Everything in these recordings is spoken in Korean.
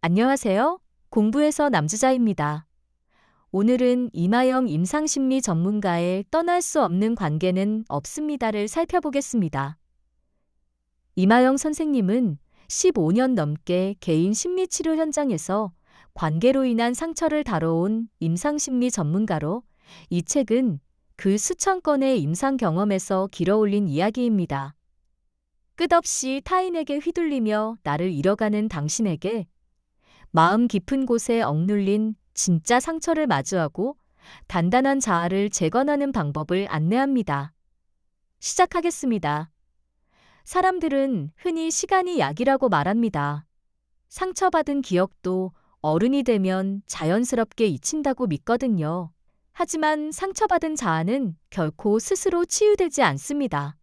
안녕하세요. 공부해서 남주자입니다. 오늘은 이마영 임상심리 전문가의 떠날 수 없는 관계는 없습니다를 살펴보겠습니다. 이마영 선생님은 15년 넘게 개인 심리치료 현장에서 관계로 인한 상처를 다뤄온 임상심리 전문가로 이 책은 그 수천 건의 임상 경험에서 길어올린 이야기입니다. 끝없이 타인에게 휘둘리며 나를 잃어가는 당신에게 마음 깊은 곳에 억눌린 진짜 상처를 마주하고 단단한 자아를 재건하는 방법을 안내합니다. 시작하겠습니다. 사람들은 흔히 시간이 약이라고 말합니다. 상처받은 기억도 어른이 되면 자연스럽게 잊힌다고 믿거든요. 하지만 상처받은 자아는 결코 스스로 치유되지 않습니다.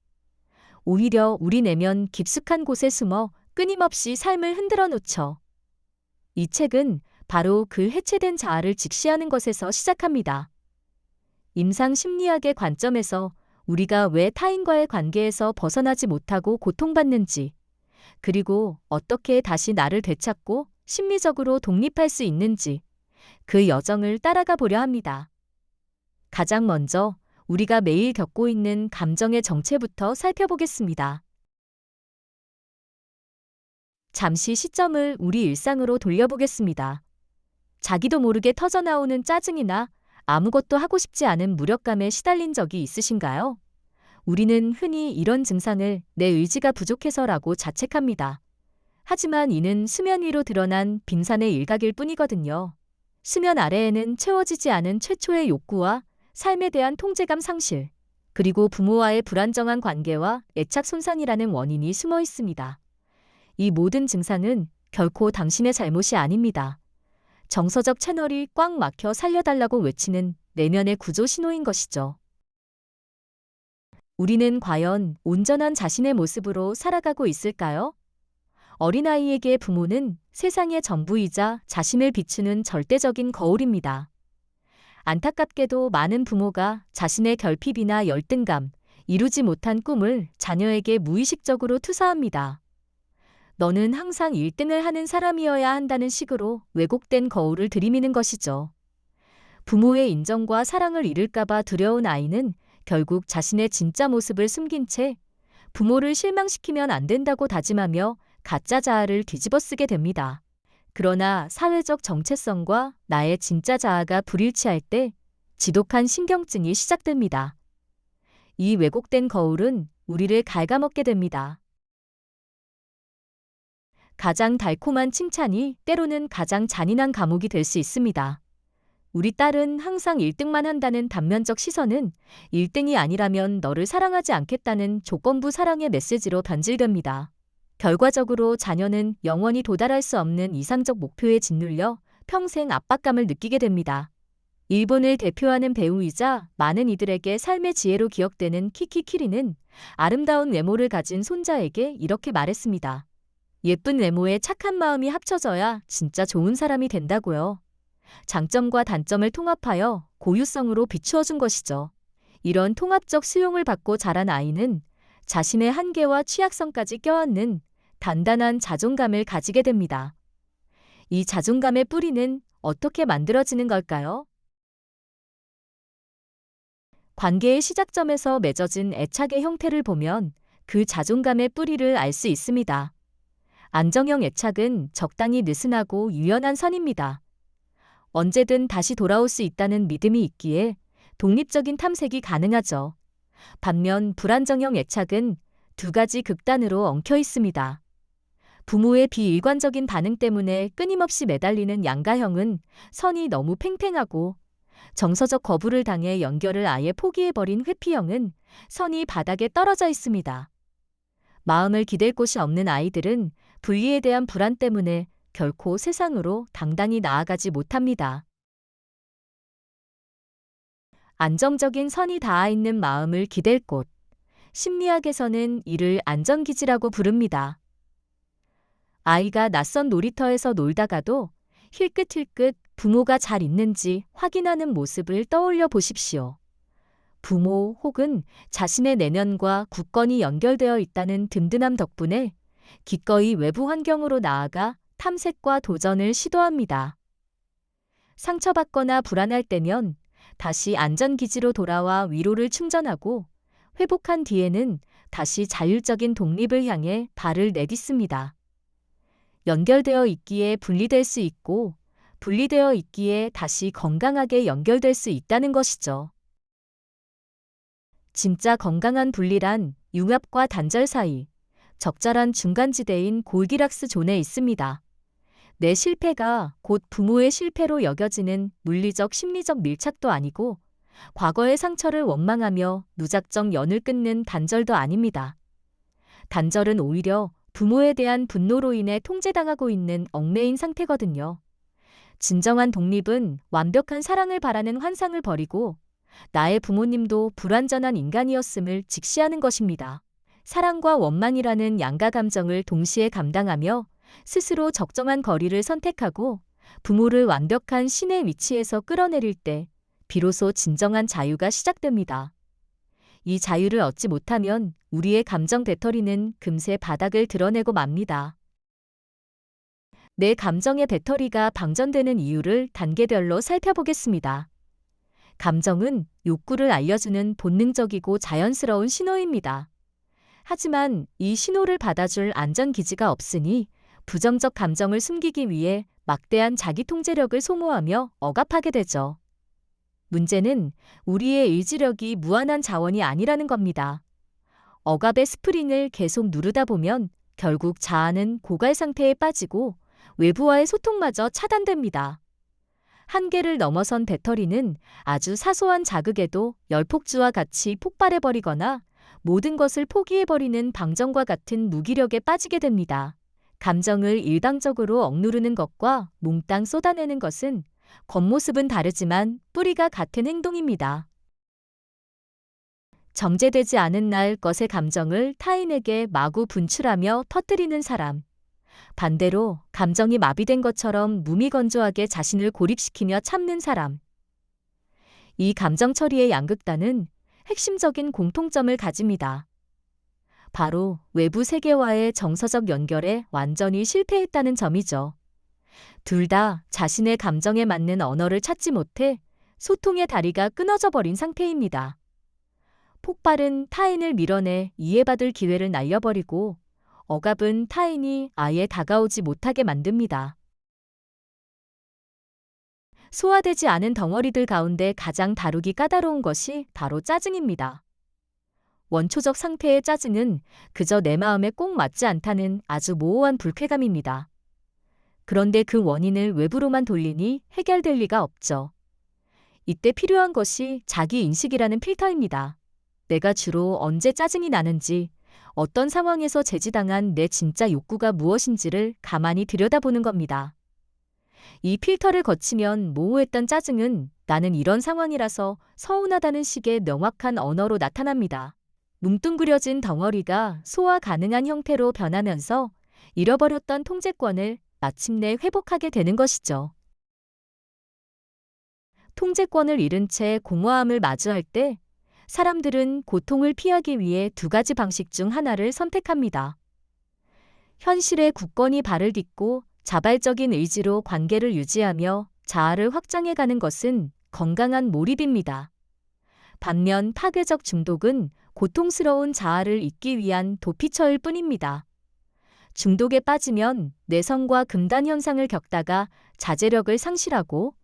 오히려 우리 내면 깊숙한 곳에 숨어 끊임없이 삶을 흔들어 놓죠. 이 책은 바로 그 해체된 자아를 직시하는 것에서 시작합니다. 임상 심리학의 관점에서 우리가 왜 타인과의 관계에서 벗어나지 못하고 고통받는지, 그리고 어떻게 다시 나를 되찾고 심리적으로 독립할 수 있는지 그 여정을 따라가 보려 합니다. 가장 먼저 우리가 매일 겪고 있는 감정의 정체부터 살펴보겠습니다. 잠시 시점을 우리 일상으로 돌려보겠습니다. 자기도 모르게 터져나오는 짜증이나 아무것도 하고 싶지 않은 무력감에 시달린 적이 있으신가요? 우리는 흔히 이런 증상을 내 의지가 부족해서라고 자책합니다. 하지만 이는 수면 위로 드러난 빙산의 일각일 뿐이거든요. 수면 아래에는 채워지지 않은 최초의 욕구와 삶에 대한 통제감 상실, 그리고 부모와의 불안정한 관계와 애착 손상이라는 원인이 숨어 있습니다. 이 모든 증상은 결코 당신의 잘못이 아닙니다. 정서적 채널이 꽉 막혀 살려달라고 외치는 내면의 구조 신호인 것이죠. 우리는 과연 온전한 자신의 모습으로 살아가고 있을까요? 어린아이에게 부모는 세상의 전부이자 자신을 비추는 절대적인 거울입니다. 안타깝게도 많은 부모가 자신의 결핍이나 열등감, 이루지 못한 꿈을 자녀에게 무의식적으로 투사합니다. 너는 항상 1등을 하는 사람이어야 한다는 식으로 왜곡된 거울을 들이미는 것이죠. 부모의 인정과 사랑을 잃을까봐 두려운 아이는 결국 자신의 진짜 모습을 숨긴 채 부모를 실망시키면 안 된다고 다짐하며 가짜 자아를 뒤집어쓰게 됩니다. 그러나 사회적 정체성과 나의 진짜 자아가 불일치할 때 지독한 신경증이 시작됩니다. 이 왜곡된 거울은 우리를 갉아먹게 됩니다. 가장 달콤한 칭찬이 때로는 가장 잔인한 감옥이 될 수 있습니다. 우리 딸은 항상 1등만 한다는 단면적 시선은 1등이 아니라면 너를 사랑하지 않겠다는 조건부 사랑의 메시지로 변질됩니다. 결과적으로 자녀는 영원히 도달할 수 없는 이상적 목표에 짓눌려 평생 압박감을 느끼게 됩니다. 일본을 대표하는 배우이자 많은 이들에게 삶의 지혜로 기억되는 키키키리는 아름다운 외모를 가진 손자에게 이렇게 말했습니다. 예쁜 외모에 착한 마음이 합쳐져야 진짜 좋은 사람이 된다고요. 장점과 단점을 통합하여 고유성으로 비추어준 것이죠. 이런 통합적 수용을 받고 자란 아이는 자신의 한계와 취약성까지 껴안는 단단한 자존감을 가지게 됩니다. 이 자존감의 뿌리는 어떻게 만들어지는 걸까요? 관계의 시작점에서 맺어진 애착의 형태를 보면 그 자존감의 뿌리를 알 수 있습니다. 안정형 애착은 적당히 느슨하고 유연한 선입니다. 언제든 다시 돌아올 수 있다는 믿음이 있기에 독립적인 탐색이 가능하죠. 반면 불안정형 애착은 두 가지 극단으로 엉켜 있습니다. 부모의 비일관적인 반응 때문에 끊임없이 매달리는 양가형은 선이 너무 팽팽하고, 정서적 거부를 당해 연결을 아예 포기해버린 회피형은 선이 바닥에 떨어져 있습니다. 마음을 기댈 곳이 없는 아이들은 분리에 대한 불안 때문에 결코 세상으로 당당히 나아가지 못합니다. 안정적인 선이 닿아 있는 마음을 기댈 곳. 심리학에서는 이를 안전기지라고 부릅니다. 아이가 낯선 놀이터에서 놀다가도 힐끗힐끗 부모가 잘 있는지 확인하는 모습을 떠올려 보십시오. 부모 혹은 자신의 내면과 굳건히 연결되어 있다는 든든함 덕분에 기꺼이 외부 환경으로 나아가 탐색과 도전을 시도합니다. 상처받거나 불안할 때면 다시 안전기지로 돌아와 위로를 충전하고 회복한 뒤에는 다시 자율적인 독립을 향해 발을 내딛습니다. 연결되어 있기에 분리될 수 있고 분리되어 있기에 다시 건강하게 연결될 수 있다는 것이죠. 진짜 건강한 분리란 융합과 단절 사이, 적절한 중간지대인 골디락스 존에 있습니다. 내 실패가 곧 부모의 실패로 여겨지는 물리적 심리적 밀착도 아니고 과거의 상처를 원망하며 무작정 연을 끊는 단절도 아닙니다. 단절은 오히려 부모에 대한 분노로 인해 통제당하고 있는 얽매인 상태거든요. 진정한 독립은 완벽한 사랑을 바라는 환상을 버리고 나의 부모님도 불완전한 인간이었음을 직시하는 것입니다. 사랑과 원망이라는 양가 감정을 동시에 감당하며 스스로 적정한 거리를 선택하고 부모를 완벽한 신의 위치에서 끌어내릴 때 비로소 진정한 자유가 시작됩니다. 이 자유를 얻지 못하면 우리의 감정 배터리는 금세 바닥을 드러내고 맙니다. 내 감정의 배터리가 방전되는 이유를 단계별로 살펴보겠습니다. 감정은 욕구를 알려주는 본능적이고 자연스러운 신호입니다. 하지만 이 신호를 받아줄 안전기지가 없으니 부정적 감정을 숨기기 위해 막대한 자기통제력을 소모하며 억압하게 되죠. 문제는 우리의 의지력이 무한한 자원이 아니라는 겁니다. 억압의 스프링을 계속 누르다 보면 결국 자아는 고갈 상태에 빠지고 외부와의 소통마저 차단됩니다. 한계를 넘어선 배터리는 아주 사소한 자극에도 열폭주와 같이 폭발해버리거나 모든 것을 포기해버리는 방정과 같은 무기력에 빠지게 됩니다. 감정을 일방적으로 억누르는 것과 몽땅 쏟아내는 것은 겉모습은 다르지만 뿌리가 같은 행동입니다. 정제되지 않은 날 것의 감정을 타인에게 마구 분출하며 터뜨리는 사람. 반대로 감정이 마비된 것처럼 무미건조하게 자신을 고립시키며 참는 사람. 이 감정 처리의 양극단은 핵심적인 공통점을 가집니다. 바로 외부 세계와의 정서적 연결에 완전히 실패했다는 점이죠. 둘 다 자신의 감정에 맞는 언어를 찾지 못해 소통의 다리가 끊어져 버린 상태입니다. 폭발은 타인을 밀어내 이해받을 기회를 날려버리고 억압은 타인이 아예 다가오지 못하게 만듭니다. 소화되지 않은 덩어리들 가운데 가장 다루기 까다로운 것이 바로 짜증입니다. 원초적 상태의 짜증은 그저 내 마음에 꼭 맞지 않다는 아주 모호한 불쾌감입니다. 그런데 그 원인을 외부로만 돌리니 해결될 리가 없죠. 이때 필요한 것이 자기인식이라는 필터입니다. 내가 주로 언제 짜증이 나는지, 어떤 상황에서 제지당한 내 진짜 욕구가 무엇인지를 가만히 들여다보는 겁니다. 이 필터를 거치면 모호했던 짜증은 나는 이런 상황이라서 서운하다는 식의 명확한 언어로 나타납니다. 뭉뚱그려진 덩어리가 소화 가능한 형태로 변하면서 잃어버렸던 통제권을 마침내 회복하게 되는 것이죠. 통제권을 잃은 채 공허함을 마주할 때 사람들은 고통을 피하기 위해 두 가지 방식 중 하나를 선택합니다. 현실에 굳건히 발을 딛고 자발적인 의지로 관계를 유지하며 자아를 확장해가는 것은 건강한 몰입입니다. 반면 파괴적 중독은 고통스러운 자아를 잊기 위한 도피처일 뿐입니다. 중독에 빠지면 내성과 금단 현상을 겪다가 자제력을 상실하고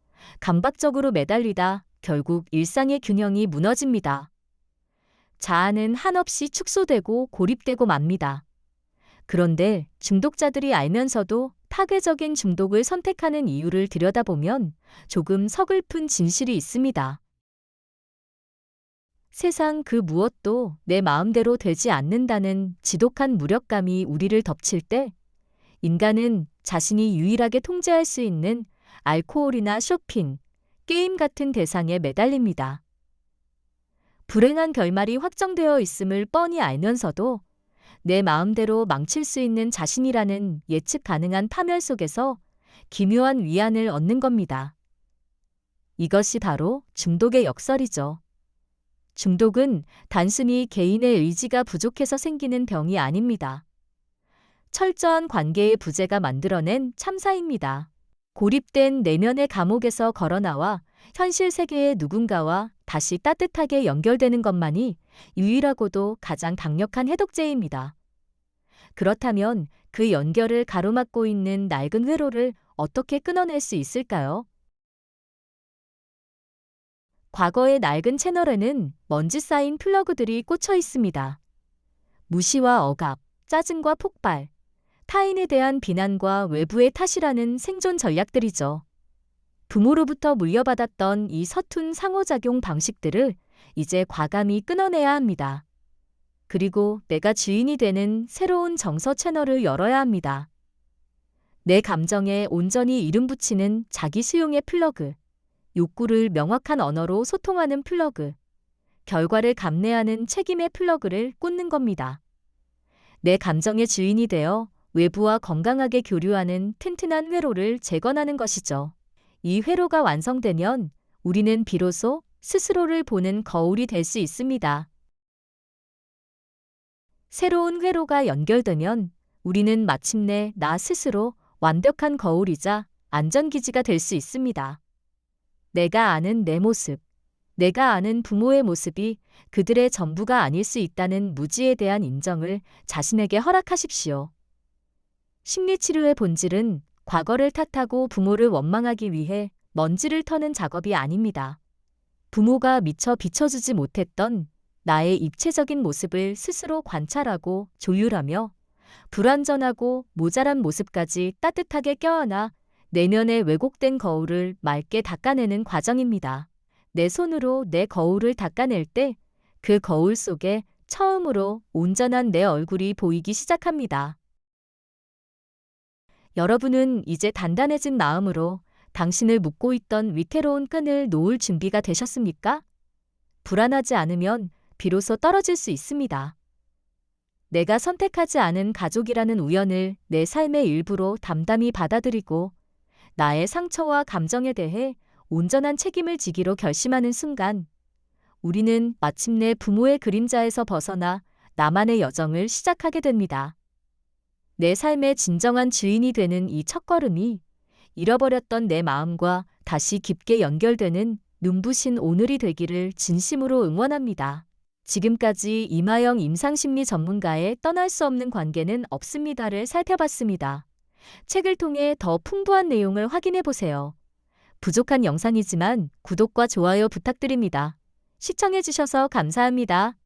감박적으로 매달리다 결국 일상의 균형이 무너집니다. 자아는 한없이 축소되고 고립되고 맙니다. 그런데 중독자들이 알면서도 파괴적인 중독을 선택하는 이유를 들여다보면 조금 서글픈 진실이 있습니다. 세상 그 무엇도 내 마음대로 되지 않는다는 지독한 무력감이 우리를 덮칠 때 인간은 자신이 유일하게 통제할 수 있는 알코올이나 쇼핑, 게임 같은 대상에 매달립니다. 불행한 결말이 확정되어 있음을 뻔히 알면서도 내 마음대로 망칠 수 있는 자신이라는 예측 가능한 파멸 속에서 기묘한 위안을 얻는 겁니다. 이것이 바로 중독의 역설이죠. 중독은 단순히 개인의 의지가 부족해서 생기는 병이 아닙니다. 철저한 관계의 부재가 만들어낸 참사입니다. 고립된 내면의 감옥에서 걸어나와 현실 세계의 누군가와 다시 따뜻하게 연결되는 것만이 유일하고도 가장 강력한 해독제입니다. 그렇다면 그 연결을 가로막고 있는 낡은 회로를 어떻게 끊어낼 수 있을까요? 과거의 낡은 채널에는 먼지 쌓인 플러그들이 꽂혀 있습니다. 무시와 억압, 짜증과 폭발, 타인에 대한 비난과 외부의 탓이라는 생존 전략들이죠. 부모로부터 물려받았던 이 서툰 상호작용 방식들을 이제 과감히 끊어내야 합니다. 그리고 내가 주인이 되는 새로운 정서 채널을 열어야 합니다. 내 감정에 온전히 이름 붙이는 자기 수용의 플러그, 욕구를 명확한 언어로 소통하는 플러그, 결과를 감내하는 책임의 플러그를 꽂는 겁니다. 내 감정의 주인이 되어 외부와 건강하게 교류하는 튼튼한 회로를 재건하는 것이죠. 이 회로가 완성되면 우리는 비로소 스스로를 보는 거울이 될 수 있습니다. 새로운 회로가 연결되면 우리는 마침내 나 스스로 완벽한 거울이자 안전기지가 될 수 있습니다. 내가 아는 내 모습, 내가 아는 부모의 모습이 그들의 전부가 아닐 수 있다는 무지에 대한 인정을 자신에게 허락하십시오. 심리치료의 본질은 과거를 탓하고 부모를 원망하기 위해 먼지를 터는 작업이 아닙니다. 부모가 미처 비춰주지 못했던 나의 입체적인 모습을 스스로 관찰하고 조율하며 불완전하고 모자란 모습까지 따뜻하게 껴안아 내면의 왜곡된 거울을 맑게 닦아내는 과정입니다. 내 손으로 내 거울을 닦아낼 때 그 거울 속에 처음으로 온전한 내 얼굴이 보이기 시작합니다. 여러분은 이제 단단해진 마음으로 당신을 묶고 있던 위태로운 끈을 놓을 준비가 되셨습니까? 불안하지 않으면 비로소 떨어질 수 있습니다. 내가 선택하지 않은 가족이라는 우연을 내 삶의 일부로 담담히 받아들이고 나의 상처와 감정에 대해 온전한 책임을 지기로 결심하는 순간 우리는 마침내 부모의 그림자에서 벗어나 나만의 여정을 시작하게 됩니다. 내 삶의 진정한 주인이 되는 이 첫걸음이 잃어버렸던 내 마음과 다시 깊게 연결되는 눈부신 오늘이 되기를 진심으로 응원합니다. 지금까지 이마영 임상심리 전문가의 떠날 수 없는 관계는 없습니다를 살펴봤습니다. 책을 통해 더 풍부한 내용을 확인해 보세요. 부족한 영상이지만 구독과 좋아요 부탁드립니다. 시청해 주셔서 감사합니다.